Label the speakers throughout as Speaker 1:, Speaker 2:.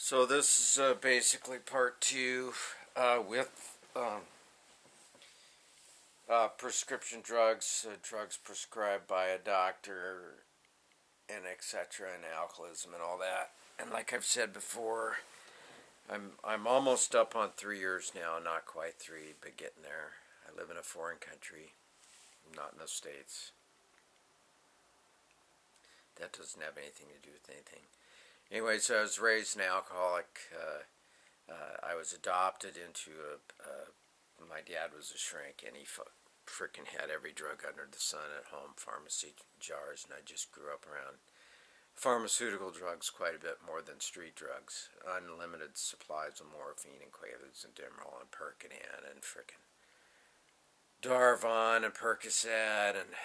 Speaker 1: So this is basically part two with prescription drugs, drugs prescribed by a doctor, and etc., and alcoholism and all that. And like I've said before, I'm almost up on 3 years now. Not quite three, but getting there. I live in a foreign country, not in the States. That doesn't have anything to do with anything. Anyway, so I was raised an alcoholic. I was adopted into my dad was a shrink, and he freaking had every drug under the sun at home, pharmacy jars, and I just grew up around pharmaceutical drugs quite a bit more than street drugs. Unlimited supplies of morphine and Quaaludes and Demerol and Percodan and frickin' Darvon and Percocet and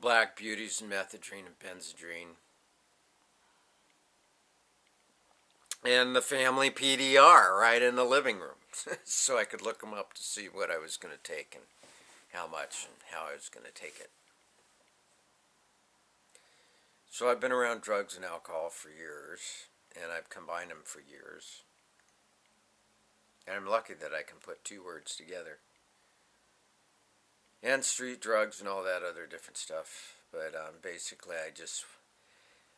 Speaker 1: Black Beauties and Methadone and Benzedrine. And the family PDR right in the living room. So I could look them up to see what I was going to take and how much and how I was going to take it. So I've been around drugs and alcohol for years, and I've combined them for years. And I'm lucky that I can put two words together. And street drugs and all that other different stuff. But basically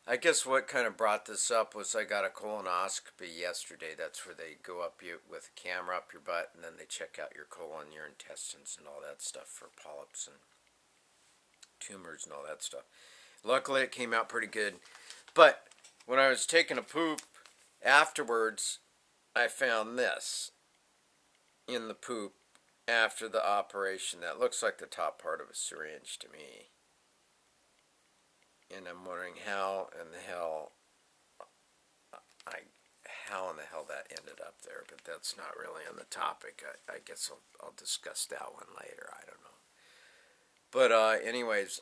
Speaker 1: I guess what kind of brought this up was I got a colonoscopy yesterday. That's where they go up you with a camera up your butt, and then they check out your colon, your intestines, and all that stuff for polyps and tumors and all that stuff. Luckily, it came out pretty good. But when I was taking a poop afterwards, I found this in the poop after the operation. That looks like the top part of a syringe to me. And I'm wondering how in the hell that ended up there. But that's not really on the topic. I guess I'll discuss that one later. I don't know. But anyways,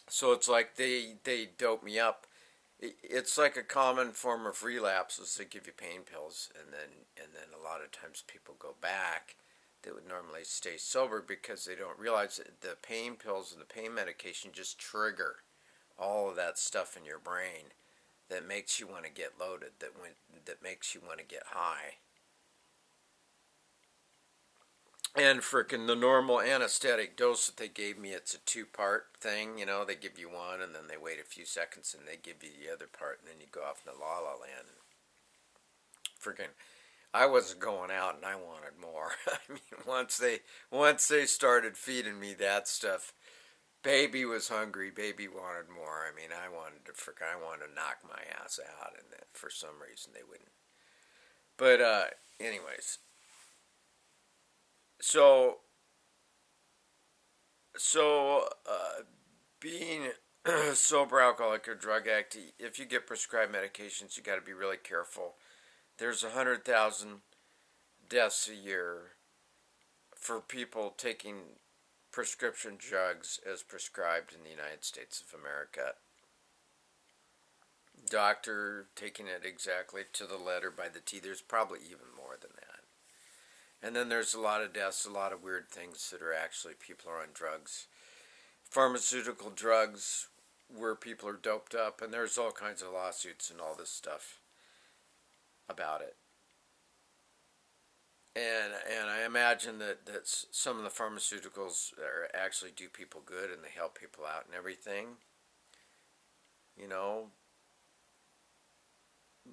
Speaker 1: so it's like they dope me up. It's like a common form of relapses. They give you pain pills, and then a lot of times people go back that would normally stay sober because they don't realize that the pain pills and the pain medication just trigger all of that stuff in your brain that makes you want to get loaded, that makes you want to get high. And frickin' the normal anesthetic dose that they gave me, it's a two-part thing, you know, they give you one and then they wait a few seconds and they give you the other part and then you go off in the la-la land. Frickin', I wasn't going out and I wanted more. I mean, once they started feeding me that stuff, baby was hungry, baby wanted more. I mean, I wanted to knock my ass out, and for some reason they wouldn't. But anyways, so being sober alcoholic or drug addict, if you get prescribed medications, you got to be really careful. There's 100,000 deaths a year for people taking prescription drugs as prescribed in the United States of America. Doctor taking it exactly to the letter by the T. There's probably even more than that. And then there's a lot of deaths, a lot of weird things that are actually people are on drugs. Pharmaceutical drugs where people are doped up, and there's all kinds of lawsuits and all this stuff about it. And I imagine that some of the pharmaceuticals actually do people good and they help people out and everything. You know,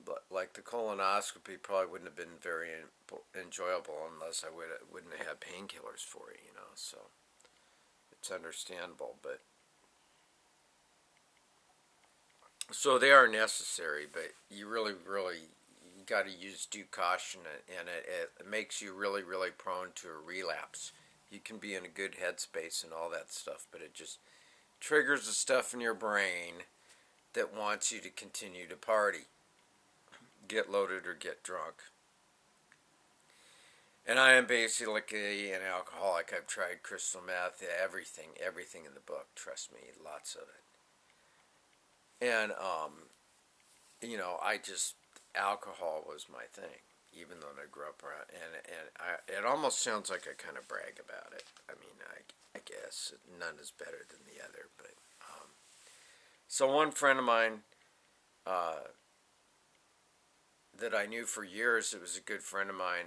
Speaker 1: but like the colonoscopy probably wouldn't have been very enjoyable unless I wouldn't have had painkillers for it, you know, so it's understandable. But so they are necessary, but you really you got to use due caution, and it makes you really prone to a relapse. You can be in a good headspace and all that stuff, but it just triggers the stuff in your brain that wants you to continue to party, get loaded or get drunk. And I am basically an alcoholic. I've tried crystal meth, everything in the book, trust me, lots of it. And you know, alcohol was my thing, even though I grew up around, and it almost sounds like I kind of brag about it. I mean, I guess none is better than the other, but So one friend of mine that I knew for years, it was a good friend of mine,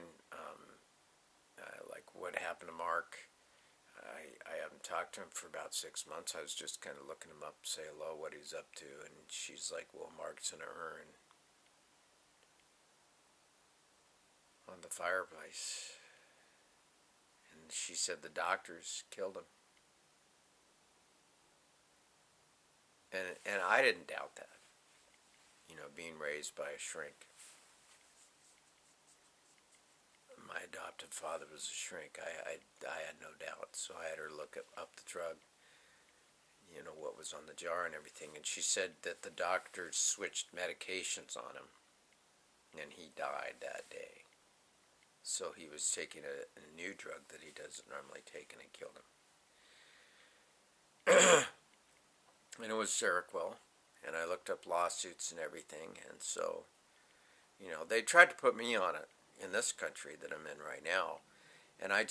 Speaker 1: like what happened to Mark. I haven't talked to him for about 6 months. I was just kind of looking him up, say hello, what he's up to, and she's like, well, Mark's in a urn on the fireplace. And she said the doctors killed him. And I didn't doubt that, being raised by a shrink. My adopted father was a shrink. I had no doubt, so I had her look up the drug, what was on the jar and everything, and she said that the doctors switched medications on him, and he died that day. So he was taking a new drug that he doesn't normally take, and it killed him. And it was Seroquel, and I looked up lawsuits and everything, and so, they tried to put me on it in this country that I'm in right now, and I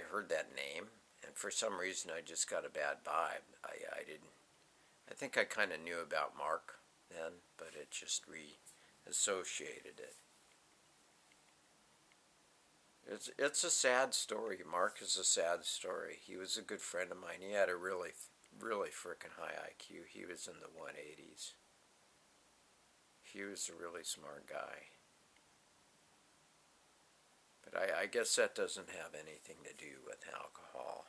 Speaker 1: heard that name, and for some reason I just got a bad vibe. I think I kind of knew about Mark then, but it just reassociated it. It's a sad story. Mark is a sad story. He was a good friend of mine. He had a really freaking high IQ. He was in the 180s. He was a really smart guy. But I guess that doesn't have anything to do with alcohol,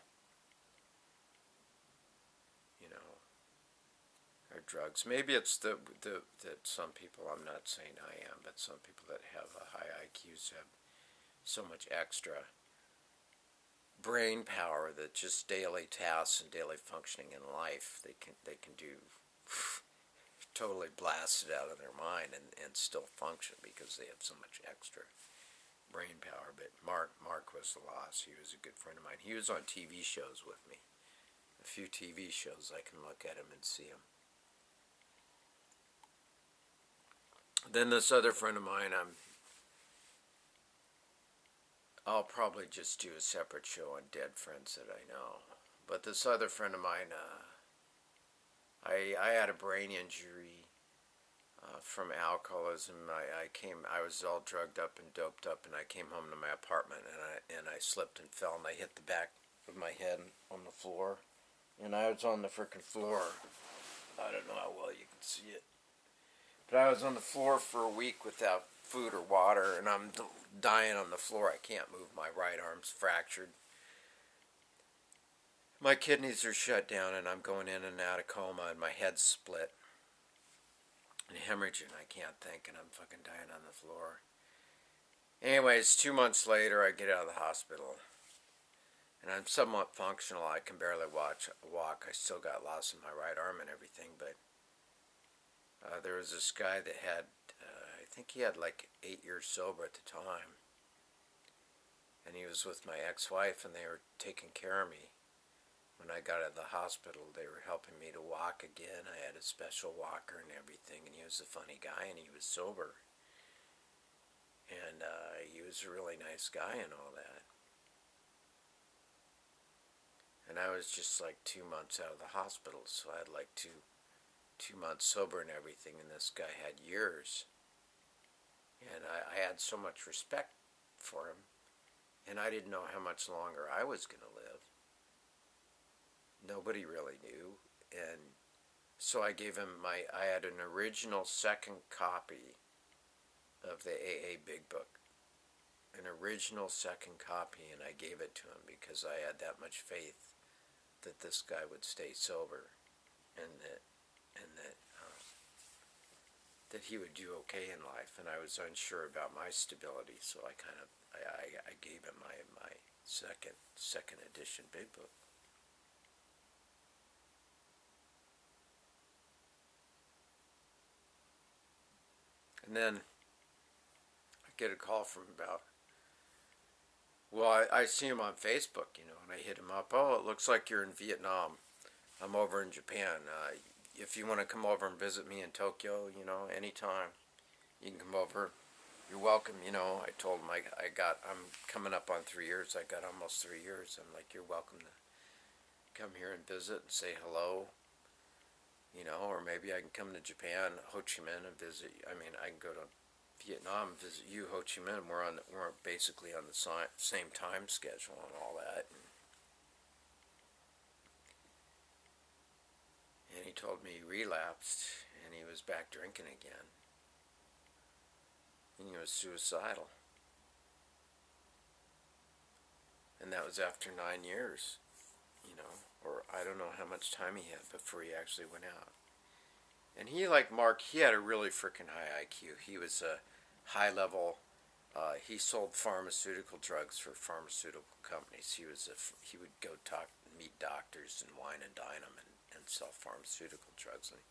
Speaker 1: or drugs. Maybe it's that some people, I'm not saying I am, but some people that have a high IQs have so much extra brain power that just daily tasks and daily functioning in life, they can do totally blasted out of their mind and still function because they have so much extra brain power. But Mark was the loss. He was a good friend of mine. He was on TV shows with me. A few TV shows I can look at him and see him. Then this other friend of mine, I'll probably just do a separate show on dead friends that I know. But this other friend of mine, I had a brain injury from alcoholism. I was all drugged up and doped up, and I came home to my apartment, and I slipped and fell, and I hit the back of my head on the floor, and I was on the frickin' floor. I don't know how well you can see it, but I was on the floor for a week without food or water, and I'm dying on the floor. I can't move. My right arm's fractured. My kidneys are shut down, and I'm going in and out of coma, and my head's split and hemorrhaging. I can't think, and I'm fucking dying on the floor. Anyways, 2 months later, I get out of the hospital, and I'm somewhat functional. I can barely walk. I still got loss in my right arm and everything, but there was this guy that had, I think he had like 8 years sober at the time, and he was with my ex-wife, and they were taking care of me. When I got out of the hospital, they were helping me to walk again. I had a special walker and everything, and he was a funny guy, and he was sober. And he was a really nice guy and all that. And I was just like 2 months out of the hospital, so I had like two months sober and everything, and this guy had years. And I had so much respect for him, and I didn't know how much longer I was going to live. Nobody really knew, and so I gave him I had an original second copy of the AA Big Book, an original second copy, and I gave it to him because I had that much faith that this guy would stay sober, and that he would do okay in life, and I was unsure about my stability, so I gave him my second edition Big Book. And then I get a call from I see him on Facebook, and I hit him up. Oh, it looks like you're in Vietnam. I'm over in Japan. If you want to come over and visit me in Tokyo, anytime, you can come over. You're welcome, I told him I'm coming up on 3 years. I got almost 3 years. I'm like, you're welcome to come here and visit and say hello. you know, or maybe I can come to Japan, Ho Chi Minh, and visit. I mean, I can go to Vietnam and visit you, Ho Chi Minh. We're basically on the same time schedule and all that. And he told me he relapsed and he was back drinking again. And he was suicidal. And that was after 9 years, you know, or I don't know how much time he had before he actually went out. And he, like Mark, he had a really freaking high IQ. He was a high level, he sold pharmaceutical drugs for pharmaceutical companies. He would go meet doctors and wine and dine them and sell pharmaceutical drugs. And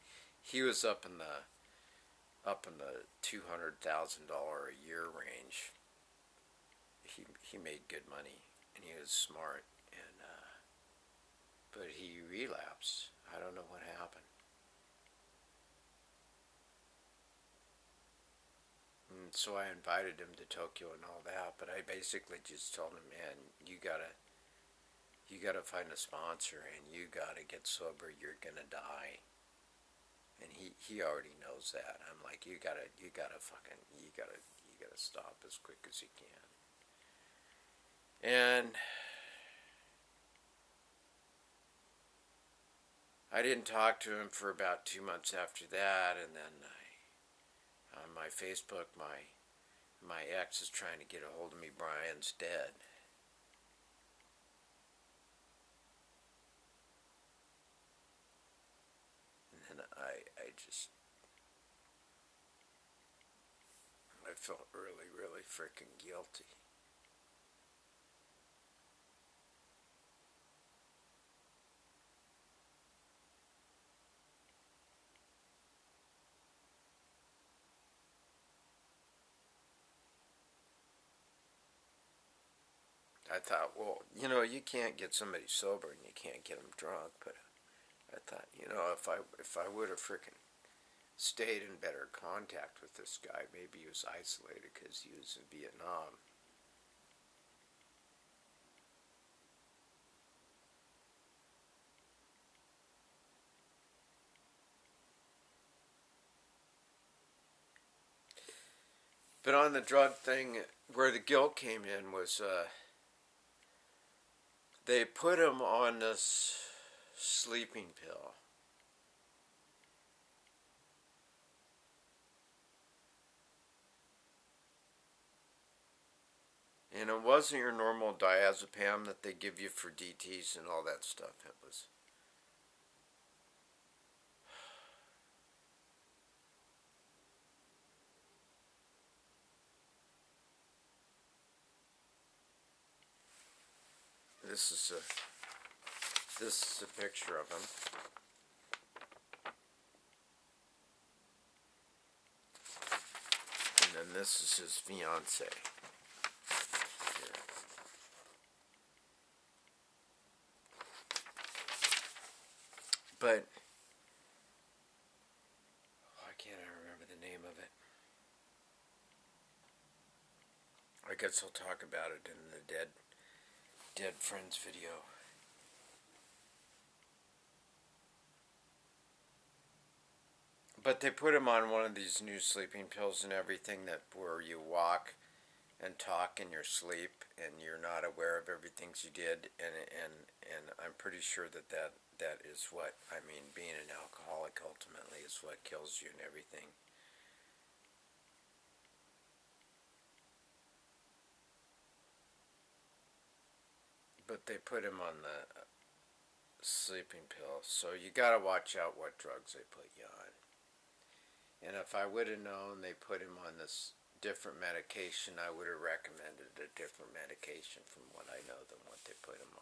Speaker 1: he was up in the $200,000 a year range. He made good money. And he was smart, but he relapsed. I don't know what happened. And so I invited him to Tokyo and all that, but I basically just told him, man, you gotta find a sponsor and you gotta get sober. You're gonna die. And he already knows that. I'm like, you gotta stop as quick as you can. And I didn't talk to him for about 2 months after that, and then on my Facebook, my ex is trying to get a hold of me. Brian's dead. And then I felt really, really freaking guilty. I thought, well, you know, you can't get somebody sober and you can't get them drunk, but I thought, you know, if I would have frickin' stayed in better contact with this guy, maybe he was isolated because he was in Vietnam. But on the drug thing, where the guilt came in was they put him on this sleeping pill. And it wasn't your normal diazepam that they give you for DTs and all that stuff. It was... This is a picture of him. And then this is his fiance. Here. But why can't I remember the name of it? I guess I'll talk about it in the Dead Friends video. But they put him on one of these new sleeping pills and everything that where you walk and talk in your sleep and you're not aware of everything you did, and I'm pretty sure that is what, I mean, being an alcoholic ultimately is what kills you and everything. But they put him on the sleeping pill, so you gotta watch out what drugs they put you on. And if I would have known they put him on this different medication, I would have recommended a different medication from what I know than what they put him